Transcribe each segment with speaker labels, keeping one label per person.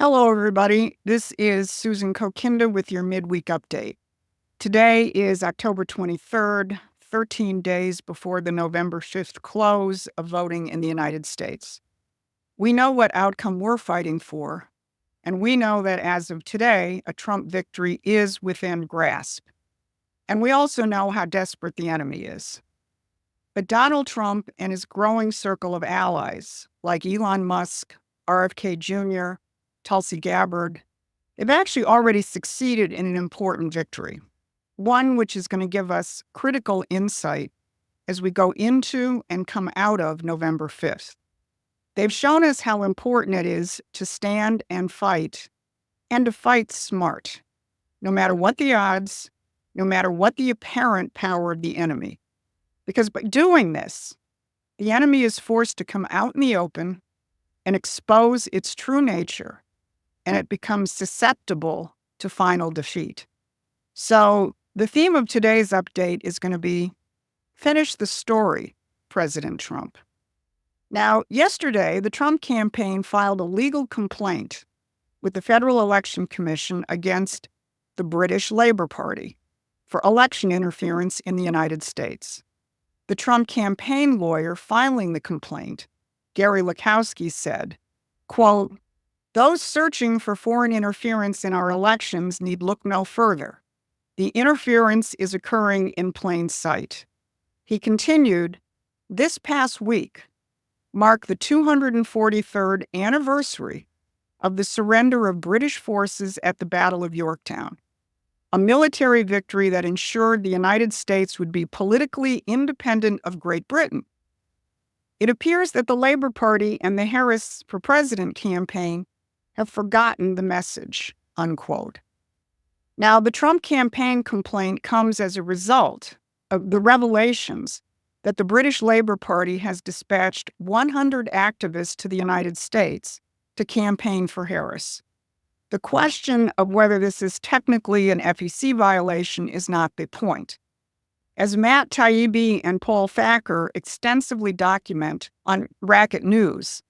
Speaker 1: Hello, everybody. This is Susan Kokinda with your Midweek Update. Today is October 23rd, 13 days before the November 5th close of voting in the United States. We know what outcome we're fighting for, and we know that as of today, a Trump victory is within grasp. And we also know how desperate the enemy is. But Donald Trump and his growing circle of allies, like Elon Musk, RFK Jr., Tulsi Gabbard, they've actually already succeeded in an important victory, one which is going to give us critical insight as we go into and come out of November 5th. They've shown us how important it is to stand and to fight smart, no matter what the odds, no matter what the apparent power of the enemy. Because by doing this, the enemy is forced to come out in the open and expose its true nature, and it becomes susceptible to final defeat. So the theme of today's update is going to be Finish the Story, President Trump. Now, yesterday, the Trump campaign filed a legal complaint with the Federal Election Commission against the British Labour Party for election interference in the United States. The Trump campaign lawyer filing the complaint, Gary Lakowski, said, quote, "Those searching for foreign interference in our elections need look no further. The interference is occurring in plain sight." He continued, "This past week marked the 243rd anniversary of the surrender of British forces at the Battle of Yorktown, a military victory that ensured the United States would be politically independent of Great Britain. It appears that the Labour Party and the Harris for President campaign have forgotten the message," unquote. Now, the Trump campaign complaint comes as a result of the revelations that the British Labour Party has dispatched 100 activists to the United States to campaign for Harris. The question of whether this is technically an FEC violation is not the point. As Matt Taibbi and Paul Thacker extensively document on Racket News,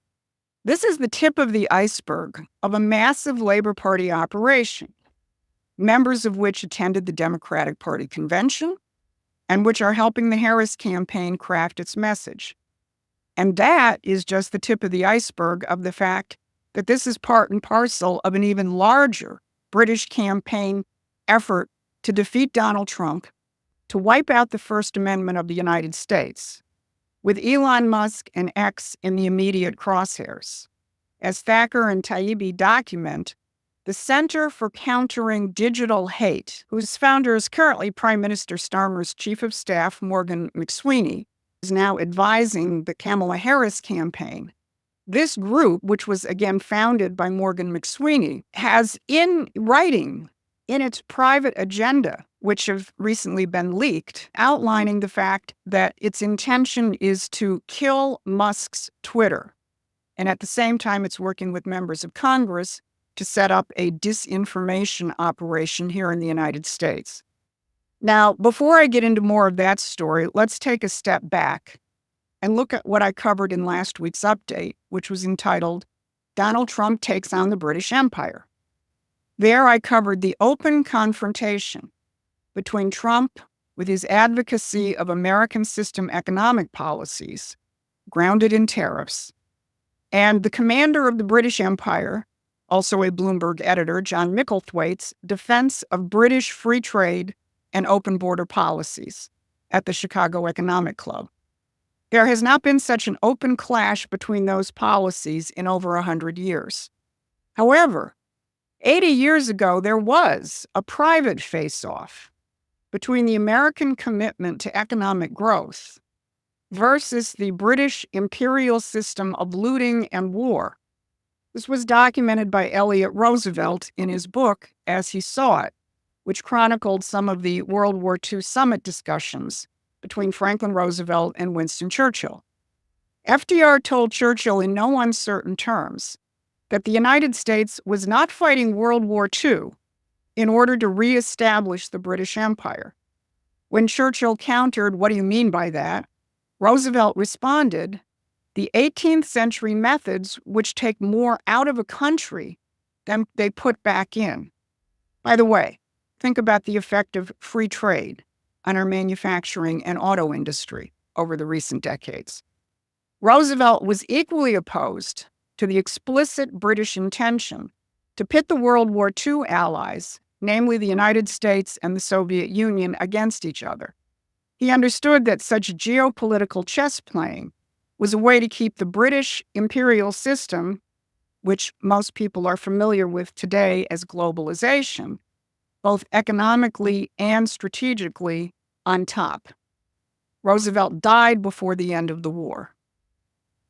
Speaker 1: this is the tip of the iceberg of a massive Labour Party operation, members of which attended the Democratic Party convention and which are helping the Harris campaign craft its message. And that is just the tip of the iceberg of the fact that this is part and parcel of an even larger British campaign effort to defeat Donald Trump, to wipe out the First Amendment of the United States, with Elon Musk and X in the immediate crosshairs. As Thacker and Taibbi document, the Center for Countering Digital Hate, whose founder is currently Prime Minister Starmer's Chief of Staff, Morgan McSweeney, is now advising the Kamala Harris campaign. This group, which was again founded by Morgan McSweeney, has in writing in its private agenda, which have recently been leaked, outlining the fact that its intention is to kill Musk's Twitter. And at the same time, it's working with members of Congress to set up a disinformation operation here in the United States. Now, before I get into more of that story, let's take a step back and look at what I covered in last week's update, which was entitled, Donald Trump Takes on the British Empire. There I covered the open confrontation between Trump with his advocacy of American system economic policies, grounded in tariffs, and the commander of the British Empire, also a Bloomberg editor, John Micklethwaite's defense of British free trade and open border policies at the Chicago Economic Club. There has not been such an open clash between those policies in over 100 years. However, 80 years ago, there was a private face-off between the American commitment to economic growth versus the British imperial system of looting and war. This was documented by Elliot Roosevelt in his book, As He Saw It, which chronicled some of the World War II summit discussions between Franklin Roosevelt and Winston Churchill. FDR told Churchill in no uncertain terms that the United States was not fighting World War II in order to reestablish the British Empire. When Churchill countered, "What do you mean by that?" Roosevelt responded, "The 18th century methods which take more out of a country then they put back in. By the way, think about the effect of free trade on our manufacturing and auto industry over the recent decades. Roosevelt was equally opposed to the explicit British intention to pit the World War II allies, namely the United States and the Soviet Union, against each other. He understood that such geopolitical chess playing was a way to keep the British imperial system, which most people are familiar with today as globalization, both economically and strategically, on top. Roosevelt died before the end of the war.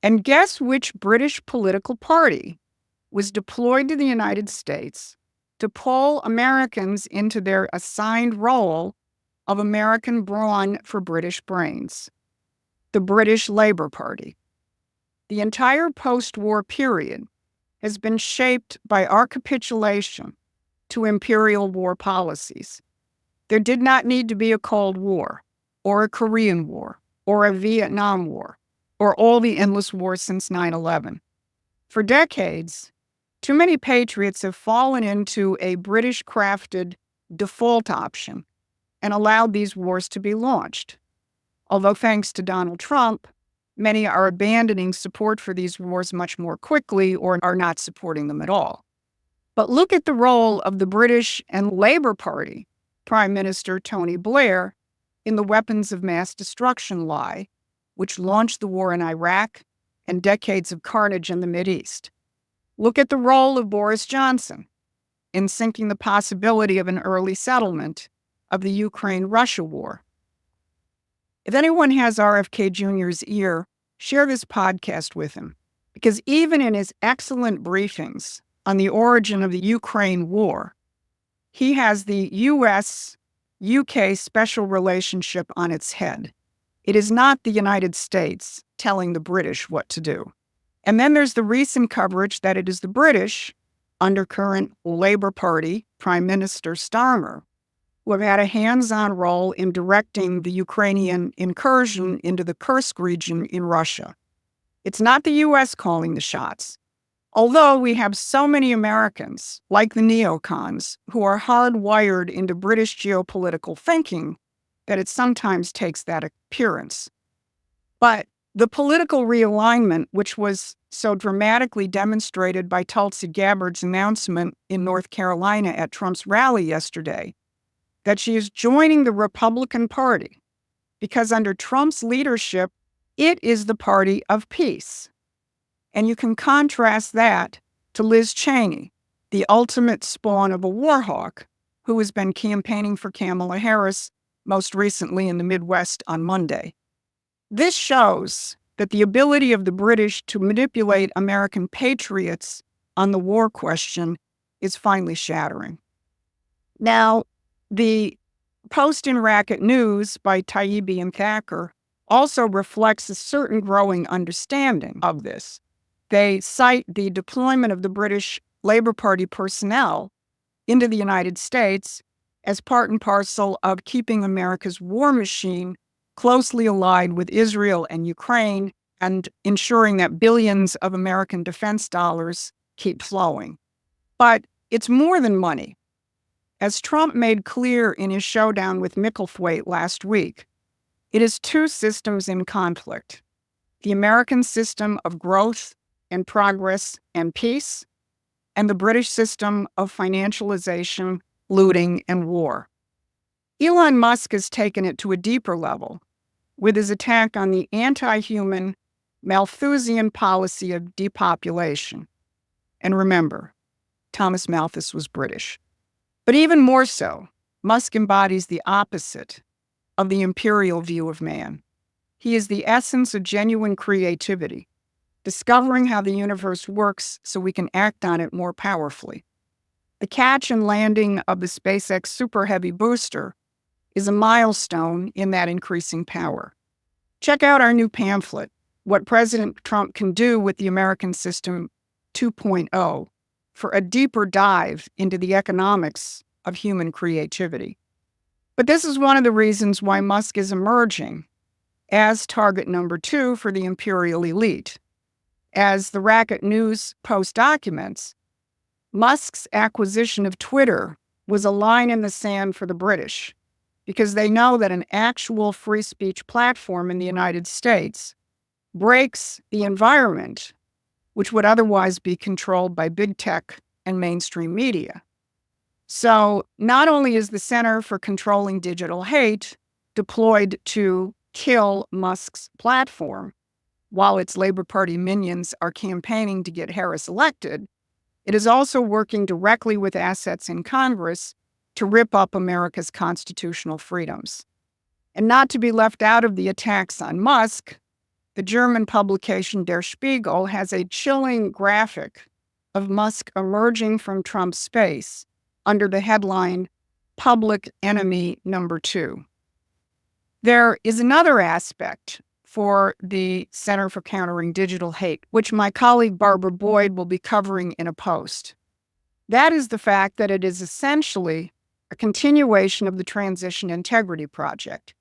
Speaker 1: And guess which British political party was deployed to the United States to pull Americans into their assigned role of American brawn for British brains? The British Labour Party. The entire post-war period has been shaped by our capitulation to imperial war policies. There did not need to be a Cold War, or a Korean War, or a Vietnam War, or all the endless wars since 9/11. For decades, too many patriots have fallen into a British-crafted default option and allowed these wars to be launched. Although thanks to Donald Trump, many are abandoning support for these wars much more quickly or are not supporting them at all. But look at the role of the British and Labour Party Prime Minister Tony Blair in the weapons of mass destruction lie, which launched the war in Iraq and decades of carnage in the Mideast. Look at the role of Boris Johnson in sinking the possibility of an early settlement of the Ukraine-Russia war. If anyone has RFK Jr.'s ear, share this podcast with him, because even in his excellent briefings on the origin of the Ukraine war, he has the U.S.-UK special relationship on its head. It is not the United States telling the British what to do. And then there's the recent coverage that it is the British, under current Labour Party Prime Minister Starmer, who have had a hands-on role in directing the Ukrainian incursion into the Kursk region in Russia. It's not the U.S. calling the shots, although we have so many Americans, like the neocons, who are hardwired into British geopolitical thinking that it sometimes takes that appearance. But the political realignment, which was so dramatically demonstrated by Tulsi Gabbard's announcement in North Carolina at Trump's rally yesterday, that she is joining the Republican Party because under Trump's leadership, it is the party of peace. And you can contrast that to Liz Cheney, the ultimate spawn of a war hawk, who has been campaigning for Kamala Harris, most recently in the Midwest on Monday. This shows that the ability of the British to manipulate American patriots on the war question is finally shattering. Now, the post in Racket News by Taibbi and Thacker also reflects a certain growing understanding of this. They cite the deployment of the British Labour Party personnel into the United States as part and parcel of keeping America's war machine closely aligned with Israel and Ukraine and ensuring that billions of American defense dollars keep flowing. But it's more than money. As Trump made clear in his showdown with Micklethwaite last week, it is two systems in conflict: the American system of growth and progress and peace, and the British system of financialization, looting, and war. Elon Musk has taken it to a deeper level with his attack on the anti-human Malthusian policy of depopulation. And remember, Thomas Malthus was British. But even more so, Musk embodies the opposite of the imperial view of man. He is the essence of genuine creativity, discovering how the universe works so we can act on it more powerfully. The catch and landing of the SpaceX Super Heavy booster is a milestone in that increasing power. Check out our new pamphlet, What President Trump Can Do with the American System 2.0, for a deeper dive into the economics of human creativity. But this is one of the reasons why Musk is emerging as target number 2 for the imperial elite. As the Racket News Post documents, Musk's acquisition of Twitter was a line in the sand for the British, because they know that an actual free speech platform in the United States breaks the environment, which would otherwise be controlled by big tech and mainstream media. So not only is the Center for Controlling Digital Hate deployed to kill Musk's platform while its Labor Party minions are campaigning to get Harris elected, it is also working directly with assets in Congress to rip up America's constitutional freedoms. And not to be left out of the attacks on Musk, the German publication Der Spiegel has a chilling graphic of Musk emerging from Trump's space under the headline, Public Enemy Number 2. There is another aspect for the Center for Countering Digital Hate, which my colleague Barbara Boyd will be covering in a post. That is the fact that it is essentially a continuation of the Transition Integrity Project,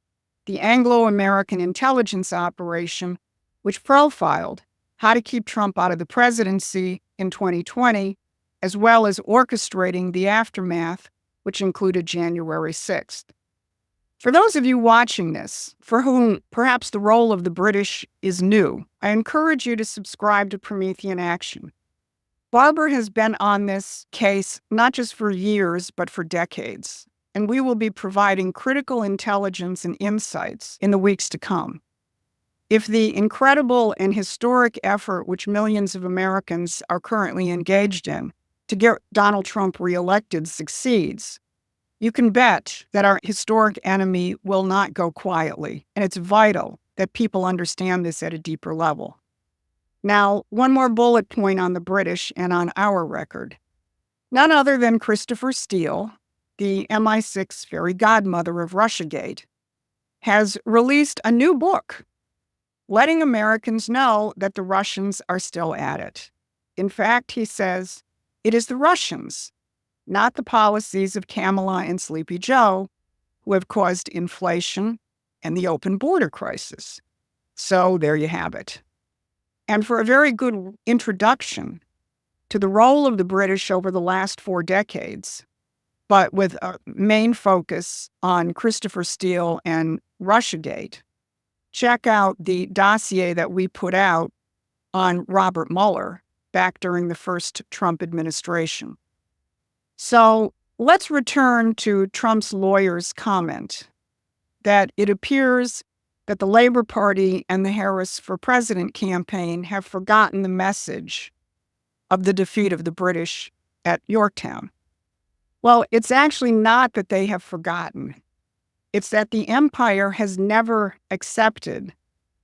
Speaker 1: the Anglo-American intelligence operation which profiled how to keep Trump out of the presidency in 2020, as well as orchestrating the aftermath, which included January 6th. For those of you watching this, for whom perhaps the role of the British is new, I encourage you to subscribe to Promethean Action. Barbara has been on this case not just for years, but for decades, and we will be providing critical intelligence and insights in the weeks to come. If the incredible and historic effort which millions of Americans are currently engaged in to get Donald Trump reelected succeeds, you can bet that our historic enemy will not go quietly, and it's vital that people understand this at a deeper level. Now, one more bullet point on the British and on our record. None other than Christopher Steele, the MI6 fairy godmother of Russiagate, has released a new book letting Americans know that the Russians are still at it. In fact, he says, it is the Russians, not the policies of Kamala and Sleepy Joe, who have caused inflation and the open border crisis. So there you have it. And for a very good introduction to the role of the British over the last 4 decades, but with a main focus on Christopher Steele and Russiagate, check out the dossier that we put out on Robert Mueller back during the first Trump administration. So let's return to Trump's lawyer's comment that it appears that the Labor Party and the Harris for President campaign have forgotten the message of the defeat of the British at Yorktown. Well, it's actually not that they have forgotten. It's that the empire has never accepted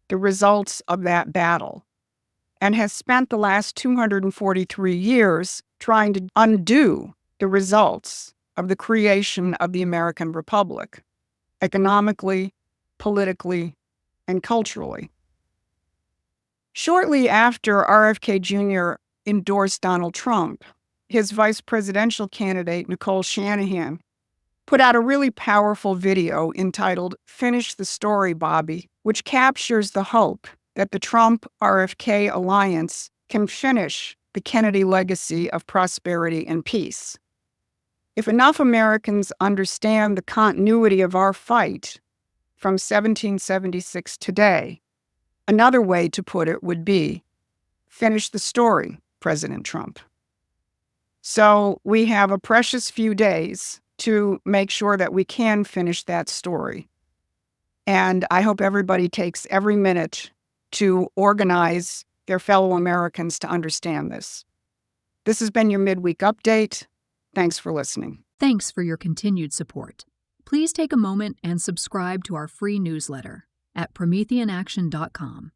Speaker 1: the results of that battle and has spent the last 243 years trying to undo the results of the creation of the American Republic, economically, politically, and culturally. Shortly after RFK Jr. endorsed Donald Trump, his vice presidential candidate, Nicole Shanahan, put out a really powerful video entitled Finish the Story, Bobby, which captures the hope that the Trump-RFK alliance can finish the Kennedy legacy of prosperity and peace. If enough Americans understand the continuity of our fight from 1776 today, another way to put it would be, finish the story, President Trump. So we have a precious few days to make sure that we can finish that story. And I hope everybody takes every minute to organize their fellow Americans to understand this. This has been your Midweek Update. Thanks for listening.
Speaker 2: Thanks for your continued support. Please take a moment and subscribe to our free newsletter at prometheanaction.com.